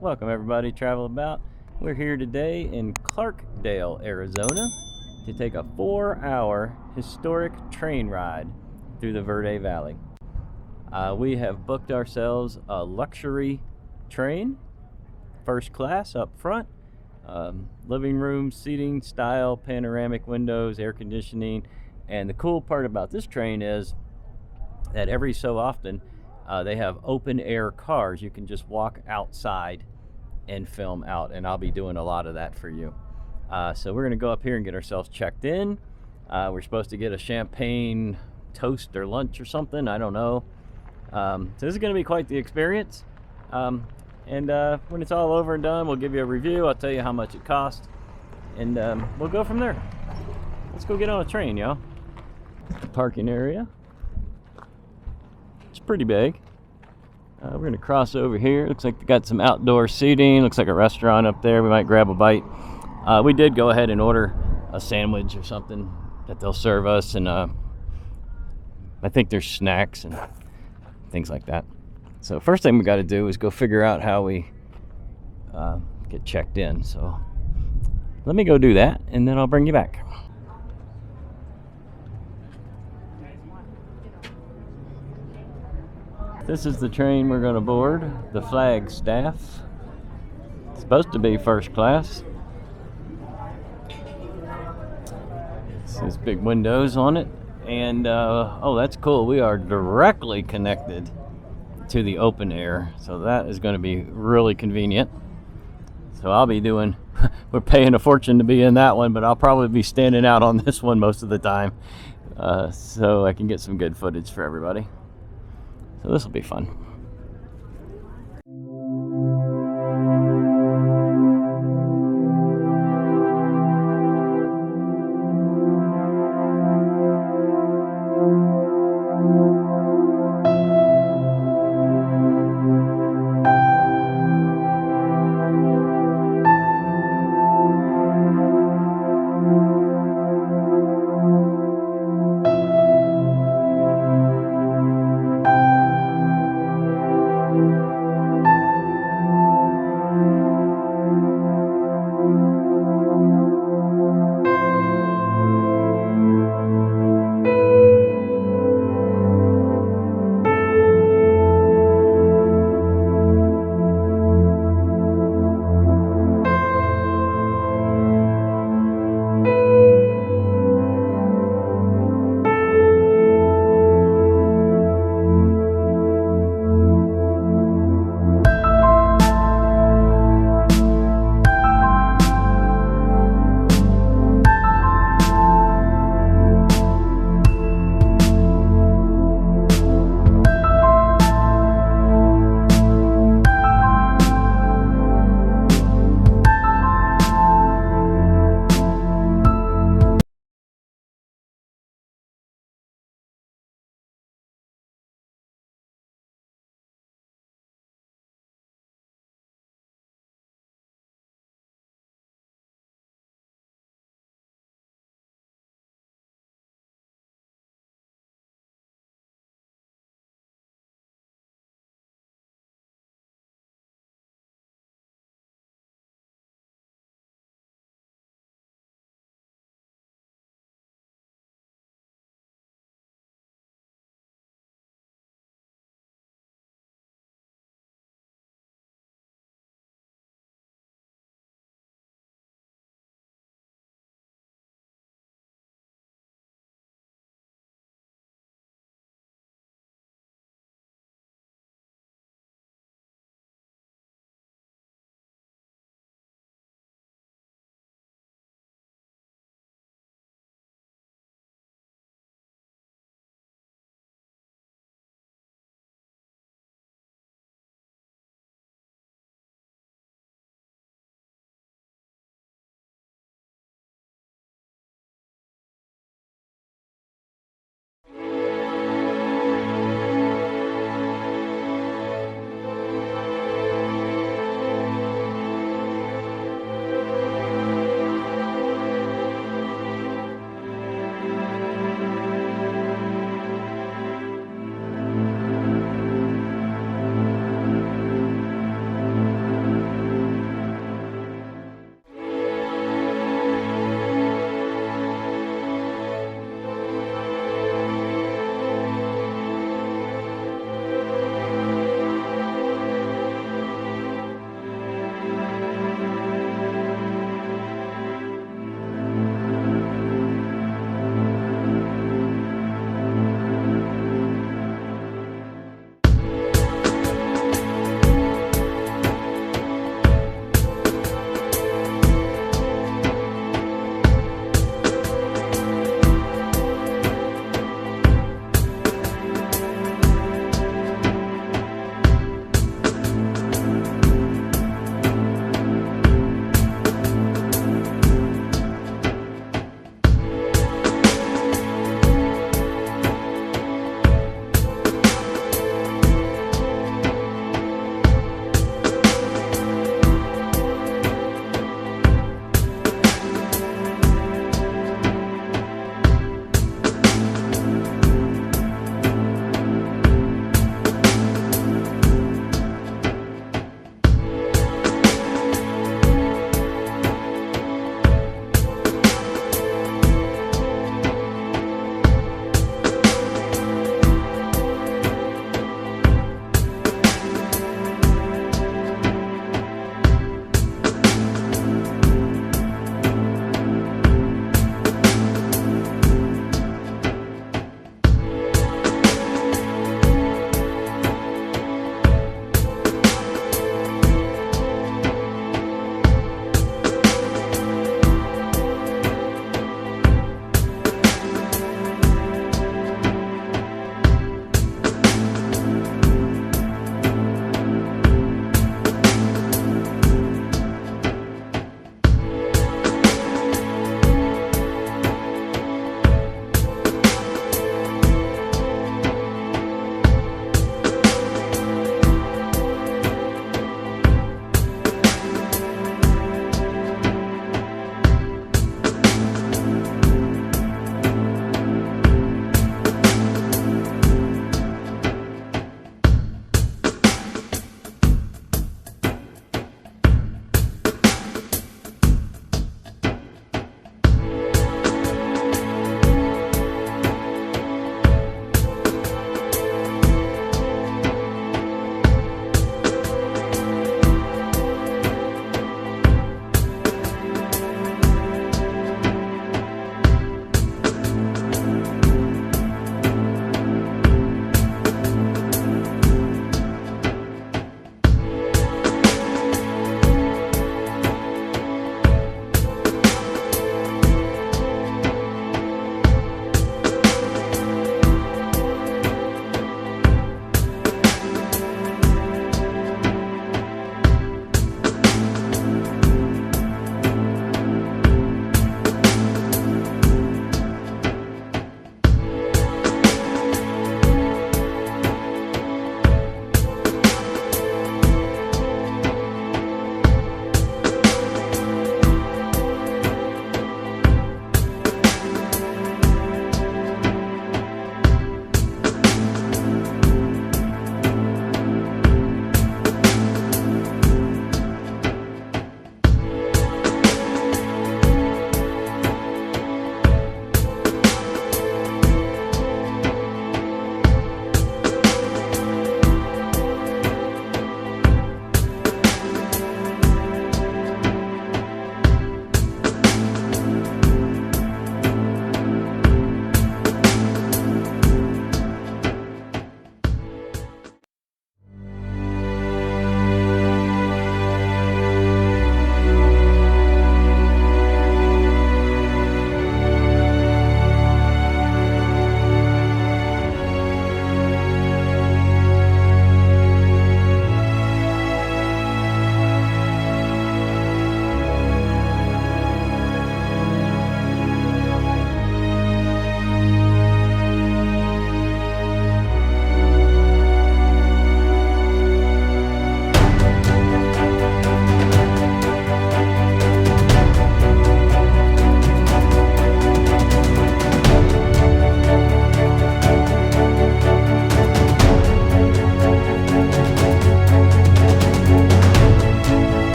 Welcome everybody, Travel About. We're here today in Clarkdale, Arizona to take a 4-hour historic train ride through the Verde Valley. We have booked ourselves a luxury train, first class up front, living room seating style, panoramic windows, air conditioning, and the cool part about this train is that every so often they have open air cars. You can just walk outside and film out, and I'll be doing a lot of that for you. So we're gonna go up here and get ourselves checked in. We're supposed to get a champagne toast or lunch or something, I don't know. So this is gonna be quite the experience. And when it's all over and done, we'll give you a review. I'll tell you how much it cost, and we'll go from there. Let's go get on a train, y'all. Parking area. It's pretty big. We're going to cross over here. Looks like they got some outdoor seating. Looks like a restaurant up there. We might grab a bite. We did go ahead and order a sandwich or something that they'll serve us, and I think there's snacks and things like that. So first thing we got to do is go figure out how we get checked in. So let me go do that, and then I'll bring you back. This is the train we're going to board, the Flagstaff. It's supposed to be first class. There's big windows on it, and oh, that's cool. We are directly connected to the open air, so that is going to be really convenient. So I'll be doing, we're paying a fortune to be in that one, but I'll probably be standing out on this one most of the time, so I can get some good footage for everybody. So this will be fun.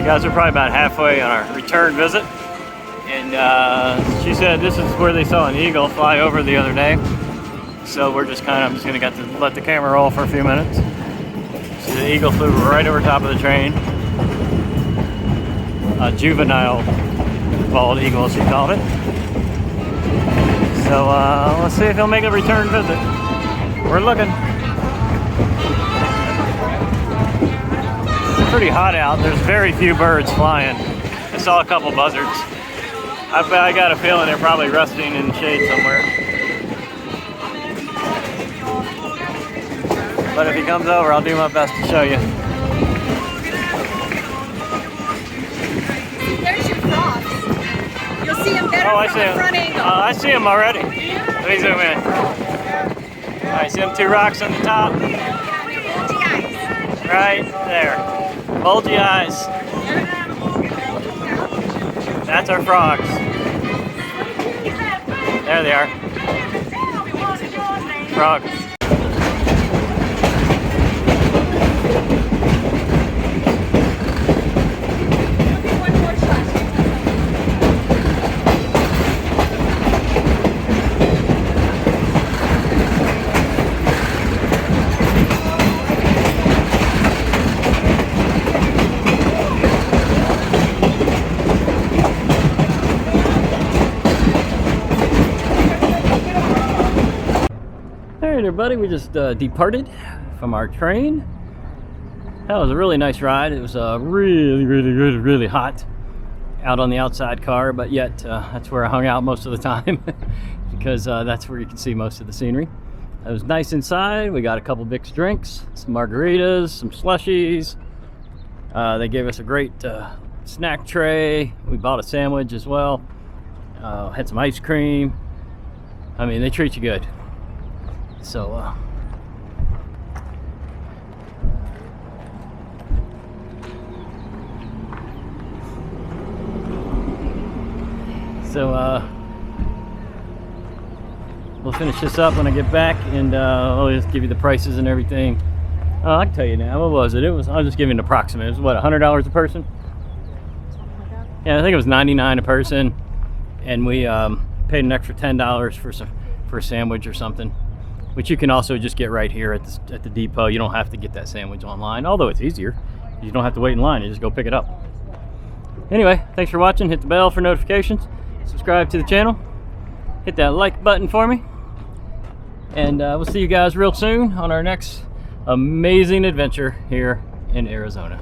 Guys, we're probably about halfway on our return visit. And she said this is where they saw an eagle fly over the other day. So we're just I'm just gonna let the camera roll for a few minutes. So the eagle flew right over top of the train. A juvenile bald eagle, she called it. So let's see if he'll make a return visit. We're looking. It's pretty hot out. There's very few birds flying. I saw a couple buzzards. I got a feeling they're probably resting in the shade somewhere. But if he comes over, I'll do my best to show you. There's your frogs. You'll see them better from the front angle. I see them already. Let me zoom in. I see them two rocks on the top. Right there. Bulgy eyes. That's our frogs. There they are. Frogs. Alright everybody, we just departed from our train. That was a really nice ride. It was really hot out on the outside car, but yet that's where I hung out most of the time because that's where you can see most of the scenery. It was nice inside. We got a couple mixed drinks, some margaritas, some slushies. They gave us a great snack tray. We bought a sandwich as well. Had some ice cream. I mean, they treat you good. So we'll finish this up when I get back, and I'll just give you the prices and everything. I can tell you now. What was it? I'll just give you an approximate. It was what, $100 a person? Yeah, I think it was $99 a person, and we paid an extra $10 for a sandwich or something, which you can also just get right here at the depot. You don't have to get that sandwich online, although it's easier. You don't have to wait in line. You just go pick it up. Anyway, thanks for watching. Hit the bell for notifications. Subscribe to the channel. Hit that like button for me. And we'll see you guys real soon on our next amazing adventure here in Arizona.